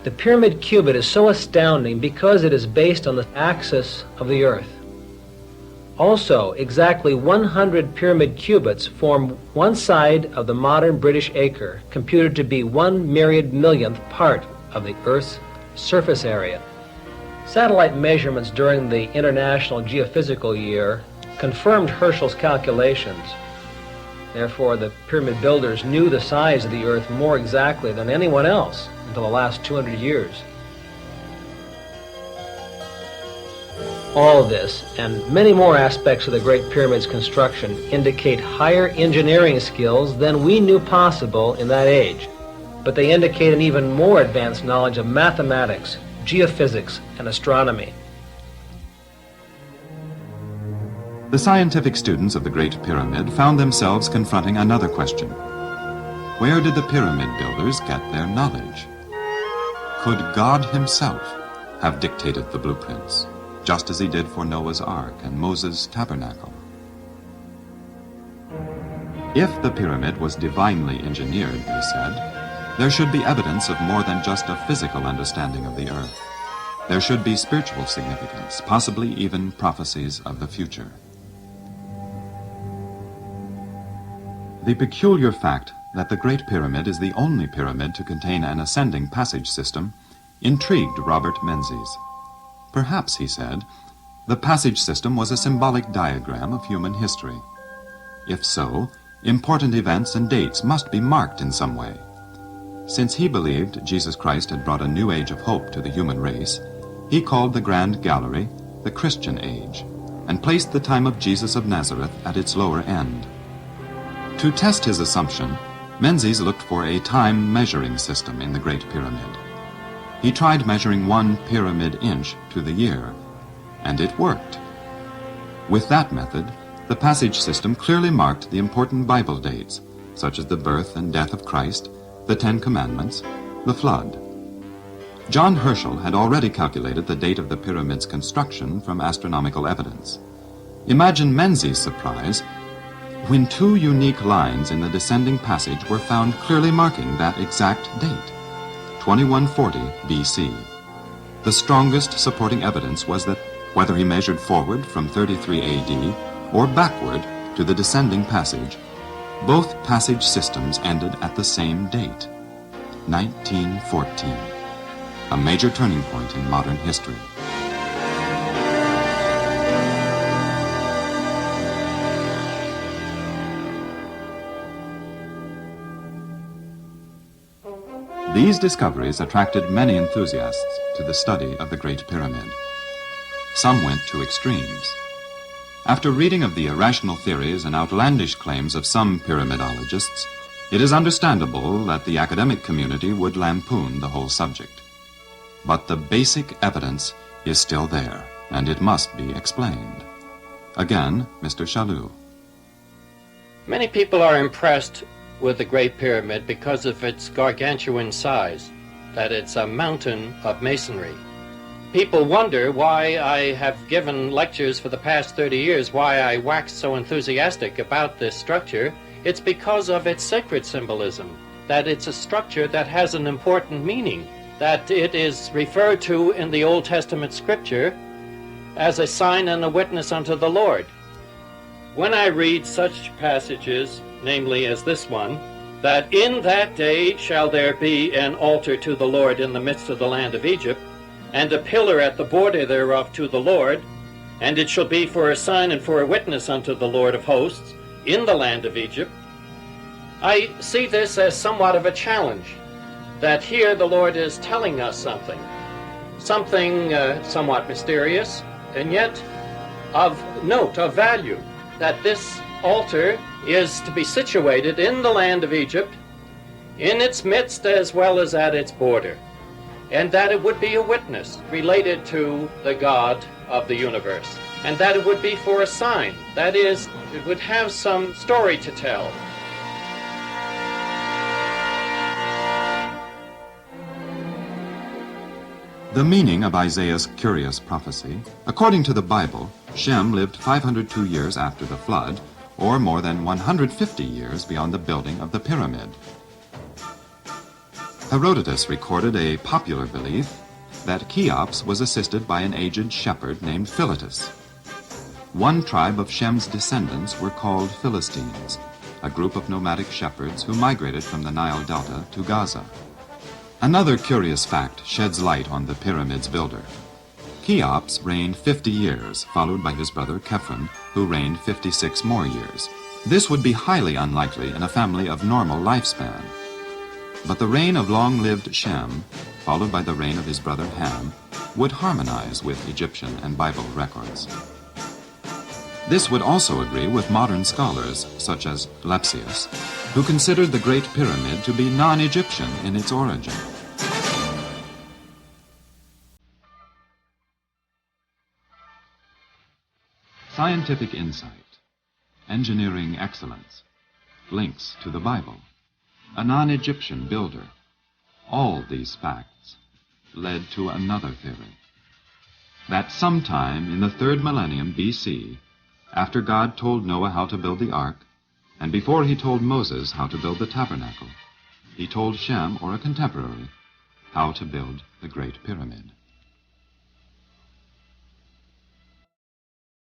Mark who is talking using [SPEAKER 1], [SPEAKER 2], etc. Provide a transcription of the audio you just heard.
[SPEAKER 1] The pyramid cubit is so astounding because it is based on the axis of the Earth. Also, exactly 100 pyramid cubits form one side of the modern British acre, computed to be 1 myriad millionth part of the Earth's surface area. Satellite measurements during the International Geophysical Year confirmed Herschel's calculations. Therefore, the pyramid builders knew the size of the Earth more exactly than anyone else until the last 200 years. All this and many more aspects of the Great Pyramid's construction indicate higher engineering skills than we knew possible in that age, but they indicate an even more advanced knowledge of mathematics, geophysics, and astronomy.
[SPEAKER 2] The scientific students of the Great Pyramid found themselves confronting another question. Where did the pyramid builders get their knowledge? Could God himself have dictated the blueprints, just as he did for Noah's Ark and Moses' tabernacle? If the pyramid was divinely engineered, they said, there should be evidence of more than just a physical understanding of the earth. There should be spiritual significance, possibly even prophecies of the future. The peculiar fact that the Great Pyramid is the only pyramid to contain an ascending passage system intrigued Robert Menzies. Perhaps, he said, the passage system was a symbolic diagram of human history. If so, important events and dates must be marked in some way. Since he believed Jesus Christ had brought a new age of hope to the human race, he called the Grand Gallery the Christian Age, and placed the time of Jesus of Nazareth at its lower end. To test his assumption, Menzies looked for a time measuring system in the Great Pyramid. He tried measuring 1 pyramid inch to the year, and it worked. With that method, the passage system clearly marked the important Bible dates, such as the birth and death of Christ, the 10 Commandments, the flood. John Herschel had already calculated the date of the pyramid's construction from astronomical evidence. Imagine Menzies' surprise when 2 unique lines in the descending passage were found clearly marking that exact date, 2140 BC. The strongest supporting evidence was that whether he measured forward from 33 AD or backward to the descending passage, both passage systems ended at the same date, 1914, a major turning point in modern history. These discoveries attracted many enthusiasts to the study of the Great Pyramid. Some went to extremes. After reading of the irrational theories and outlandish claims of some pyramidologists, it is understandable that the academic community would lampoon the whole subject. But the basic evidence is still there, and it must be explained. Again, Mr. Chaloux.
[SPEAKER 3] Many people are impressed with the Great Pyramid because of its gargantuan size, that it's a mountain of masonry. People wonder why I have given lectures for the past 30 years, why I wax so enthusiastic about this structure. It's because of its sacred symbolism, that it's a structure that has an important meaning, that it is referred to in the Old Testament scripture as a sign and a witness unto the Lord. When I read such passages, namely as this one, that in that day shall there be an altar to the Lord in the midst of the land of Egypt, and a pillar at the border thereof to the Lord, and it shall be for a sign and for a witness unto the Lord of hosts in the land of Egypt, I see this as somewhat of a challenge, that here the Lord is telling us something somewhat mysterious, and yet of note, of value, that this altar is to be situated in the land of Egypt, in its midst as well as at its border, and that it would be a witness related to the God of the universe, and that it would be for a sign, that is, it would have some story to tell.
[SPEAKER 2] The meaning of Isaiah's curious prophecy, according to the Bible, Shem lived 502 years after the flood, or more than 150 years beyond the building of the pyramid. Herodotus recorded a popular belief that Cheops was assisted by an aged shepherd named Philetus. One tribe of Shem's descendants were called Philistines, a group of nomadic shepherds who migrated from the Nile Delta to Gaza. Another curious fact sheds light on the pyramid's builder. Cheops reigned 50 years, followed by his brother Khephren, who reigned 56 more years. This would be highly unlikely in a family of normal lifespan. But the reign of long-lived Shem, followed by the reign of his brother Ham, would harmonize with Egyptian and Bible records. This would also agree with modern scholars, such as Lepsius, who considered the Great Pyramid to be non-Egyptian in its origin. Scientific insight, engineering excellence, links to the Bible, a non-Egyptian builder. All these facts led to another theory, that sometime in the 3rd millennium BC, after God told Noah how to build the ark, and before he told Moses how to build the tabernacle, he told Shem, or a contemporary, how to build the Great Pyramid.